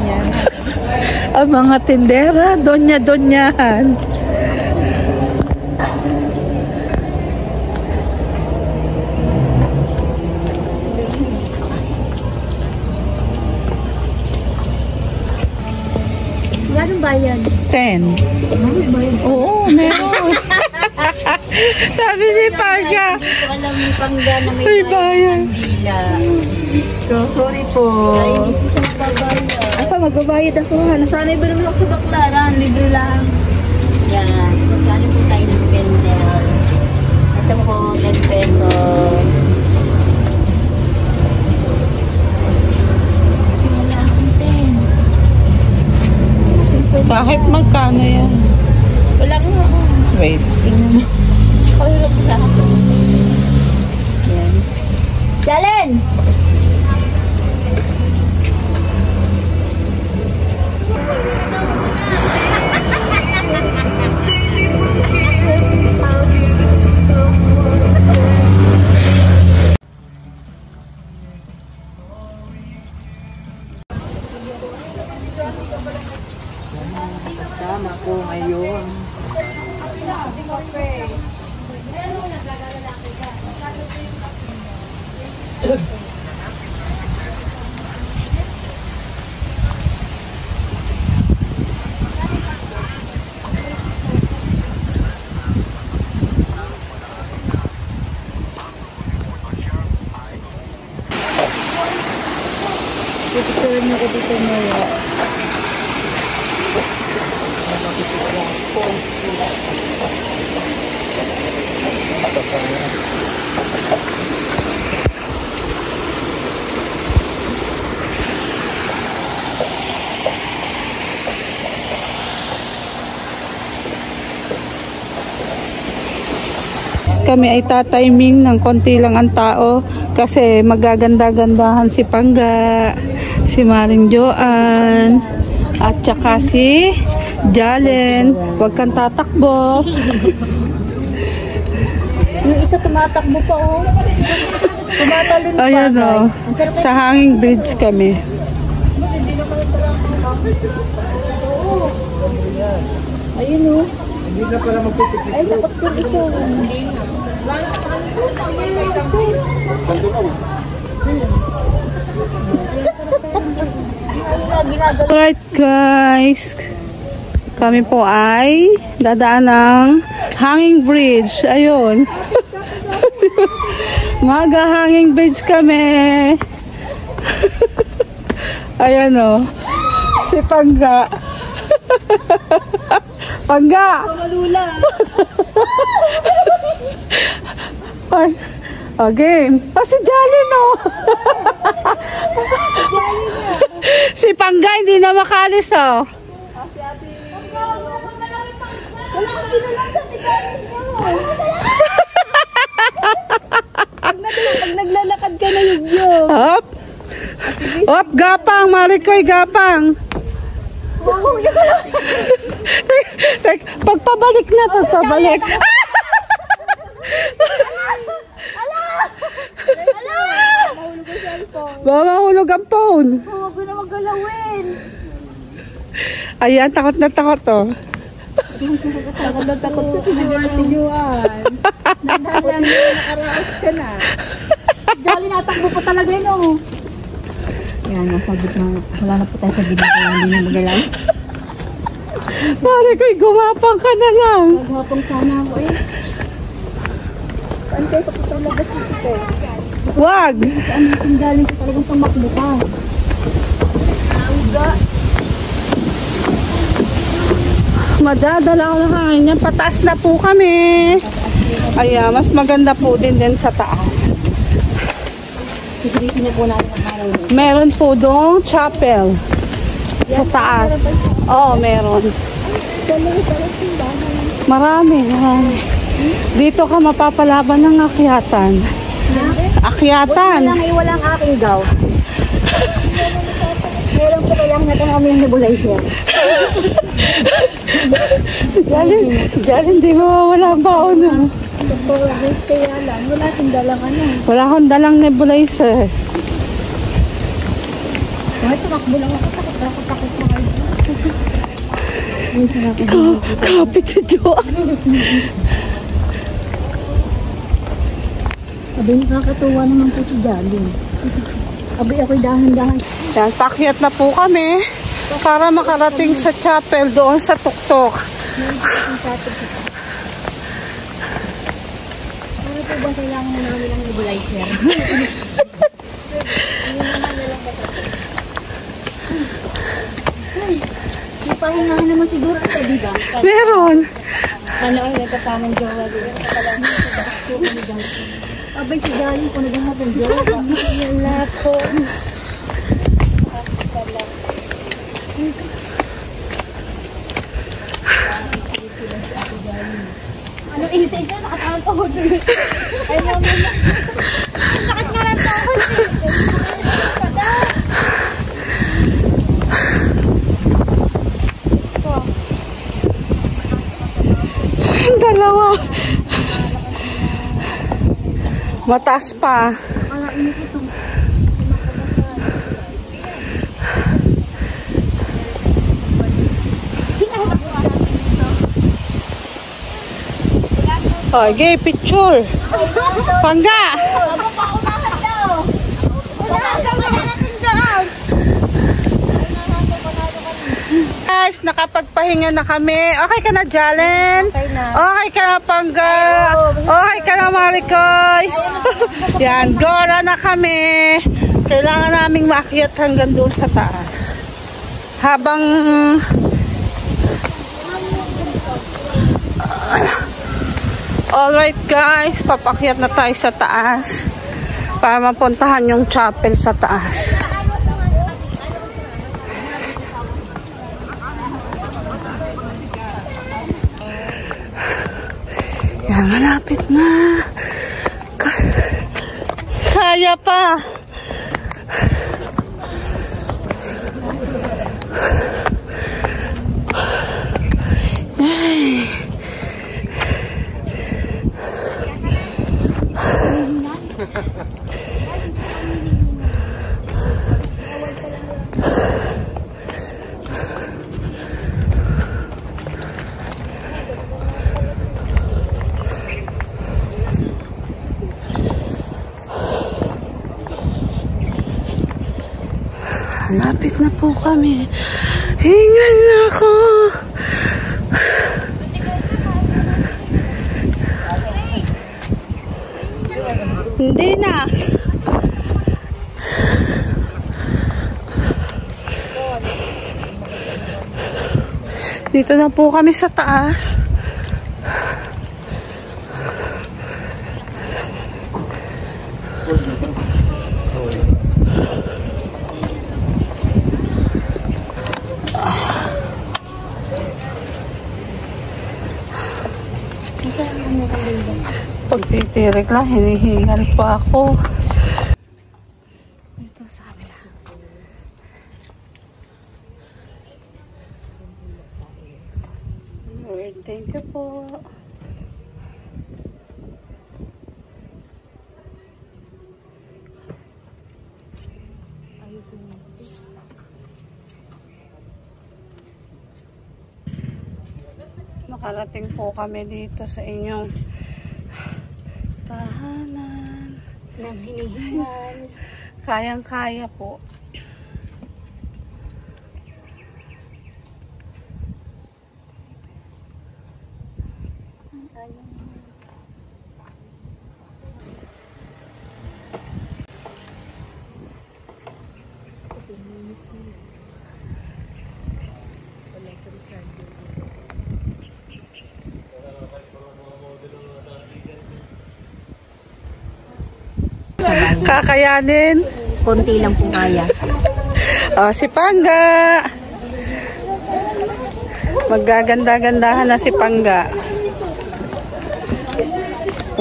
Donya. Ang mga tindera, donya-donyahan. Anong bayan? 10. Oo, meron. Sabi ni Pagga. Hindi ko alam ni Pangga na may May bayan. Mandila. So, sorry po. Ay, hindi po siya magbabayad. Ay pa, magbabayad ako. Nasanay ba naman ako sa baklaran? Libre lang. Yan. Magkano po tayo ng vendor? Ito po, 10 pesos. Wala akong 10. Kahit magkano yan. Wala nga ako. Wait. Tingnan mo. Pakilap sa akin. Yan. Jalen! Kasama ko ngayon. Pipicturean niyo ko dito ngayon. Kami ay tatiming ng konti lang ang tao kasi magaganda-gandahan si Pangga, si Maring Joan, at saka si Jalen. Huwag kang tatakbo. Yung isa tumatakbo pa, oh. Tumatalon pa. Ayan o, sa hanging bridge kami. Ayun, oh. Hindi na pala magpipikit. Ay, takot ko isa. Alright guys, kami po ay dadaan ng hanging bridge. Ayun. Maga hanging bridge kami. Ayan o, si Pangga. Pangga! Malula. Ay, okay. Si Jalen o. Si Pangga hindi na makalis o. Kasi ate. Wala akong ginalang sa tigayin mo. Pag naglalakad ka na yugyog. Hop. Hop, gapang. Marikoy, gapang. Pagpabalik na, pagpabalik. Mahulog ang cellphone. Mahulog ang phone. Huwag ko na magalawin. Ayan, takot na takot oh. Takot na takot sa tigyuan. Nandang nakaraos ka na. Jolly, natakbo pa talaga yun, oh. Yan, nasabot na. Wala na po tayo sa gilid kaya hindi na magalaw. Marikoy, gumapang ka na lang. Maghapong sana ako, eh. Pantay ka po talaga sa ito. Wag. Saan natin galing ko talagang tumakbo ka? Uga. Madadala ko ng hangin niyan. Pataas na po kami. Ayan, mas maganda po din sa taas. Siguritin na po natin ang araw nito. Meron po doong chapel sa taas. Oo, meron. Marami. Dito ka mapapalaban ng akyatan. Akyatan. Walang aking gaw. Meron po kailangan natin kami yung nebulizer. Jalen, di mawawala ang baon mo. Guys, kaya lang. Wala akong dalang ano. Wala akong dalang nebulizer. Bakit tumakbo lang ako? Dapat ako sa kayo. Kapit si Joan. Sabi, nakakatuwa naman po si Jolly. Abi, ako'y dahan-dahan. Yan, pakyat na po kami para makarating sa chapel doon sa tuktok. Ano po ba kailangan na namin ng nebulizer? May pahingahan naman siguro ito, di ba? Meron. Ano ang nagkasamang jowa dito? Abay si Jolly po naghahapon jowa. Yan lahat po. Ano isa-isa? Nakatawag ko. Ay, namin na. Sakit nga lang tawag. Dalawa. Mataas pa. Okay, picture. Pangga. Guys, nakapagpahinga na kami. Okay ka na, Jalen? Okay ka na, Pangga? Okay ka na, Maricoy? Yan, gora na kami. Kailangan naming maakyat hanggang doon sa taas. Habang alright guys, papakyat na tayo sa taas para mapuntahan yung chapel sa taas. Yan, malapit na. Kaya pa. Ay. Malapit na po kami. Hingal na ako. Hindi na. Dito na po kami sa taas. Pagtitirik lang, hinihingal pa ako. Dito sa kabila. Lord, thank you po. Nakarating po kami dito sa inyong tahanan. Nang hinihingal. Kayang-kaya po. Kakayanin. Konti lang po kaya. Oh, si Pangga. Maggaganda-gandahan na si Pangga. 1,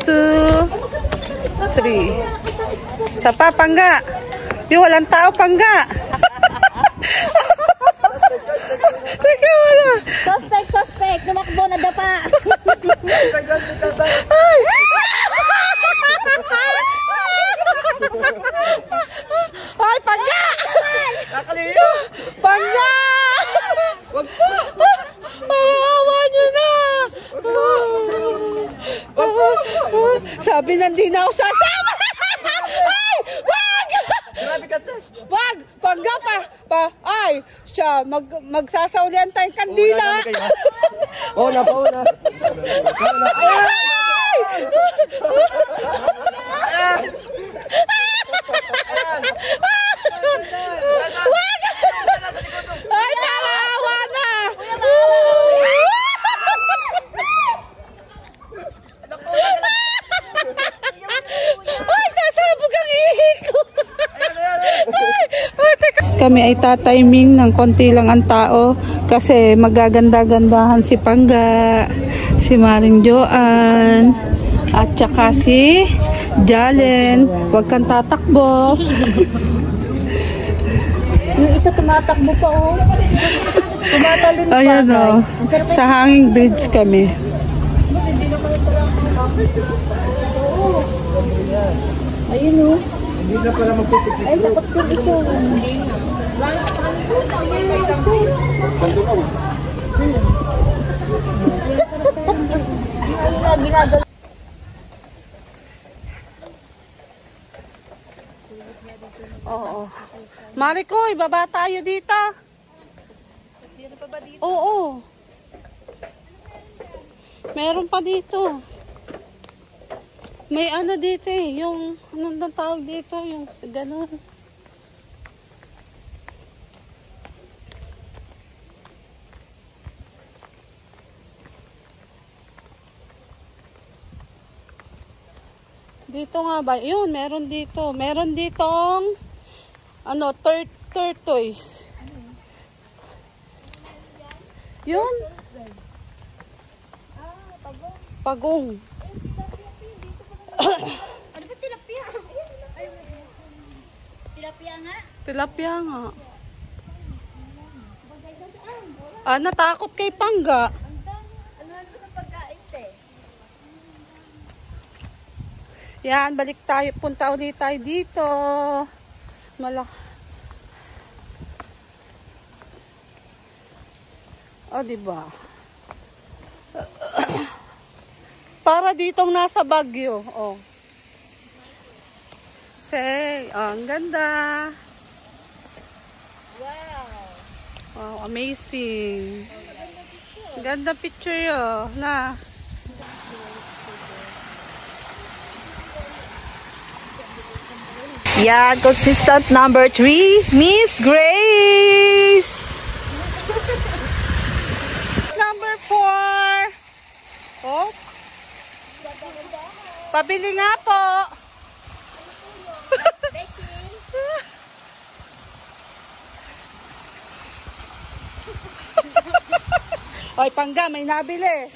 2, 3. Sa pa, Pangga. Yung walang tao, Pangga. Teka, wala. Suspect. Tumakbo na dapa. Ay! Ay, Pangga! Kakaliyo! Pangga! Wag po! Parang awa nyo na! Sabi na hindi na ako sasama! Ay! Wag! Grabe ka, te. Wag! Pangga pa! Ay! Siya, magsasaulian tayong kandila! Pauna, pauna. Pauna. Ay! Wag! Ay, narawa na! Ay, sasabog ang ihi ko! Ay, teka. Kami ay tatiming ng konti lang ang tao kasi magaganda-gandahan si Pangga, si Maring Joan, at saka si Jalen. Huwag kang tatakbo. Yung isa tumatakbo pa, oh. Tumatalon pa. Ayan o, sa hanging bridge kami. Ayun, oh. Hindi na pala magpipikit. Ay, takot yung isa. Ginagalaw. Oo. Marikoy, baba tayo dito. Meron pa ba dito? Oo. Meron pa dito. May ano dito eh, yung, anong tawag dito, yung ganun. Dito nga ba? Yun, meron dito. Meron ditong, ano, tortoise. Yun. Pagong. Ano ba tilapia? Tilapia nga. Tilapia nga. Ah, natakot kay Pangga. Ano ba sa pagkain, te? Yan, balik tayo. Punta ulit tayo dito. Oh, diba? Para ditong nasa Baguio. Oh. Say, oh, ang ganda. Wow, amazing. Ganda picture yun. Na. Yan, consistent number 3, Miss Grace! Number 4. Oh. Pabili nga po. Oy, Pangga, may nabili.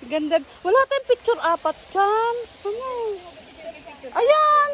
Ganda. Wala tayong picture apat dyan. Ano? Ayan.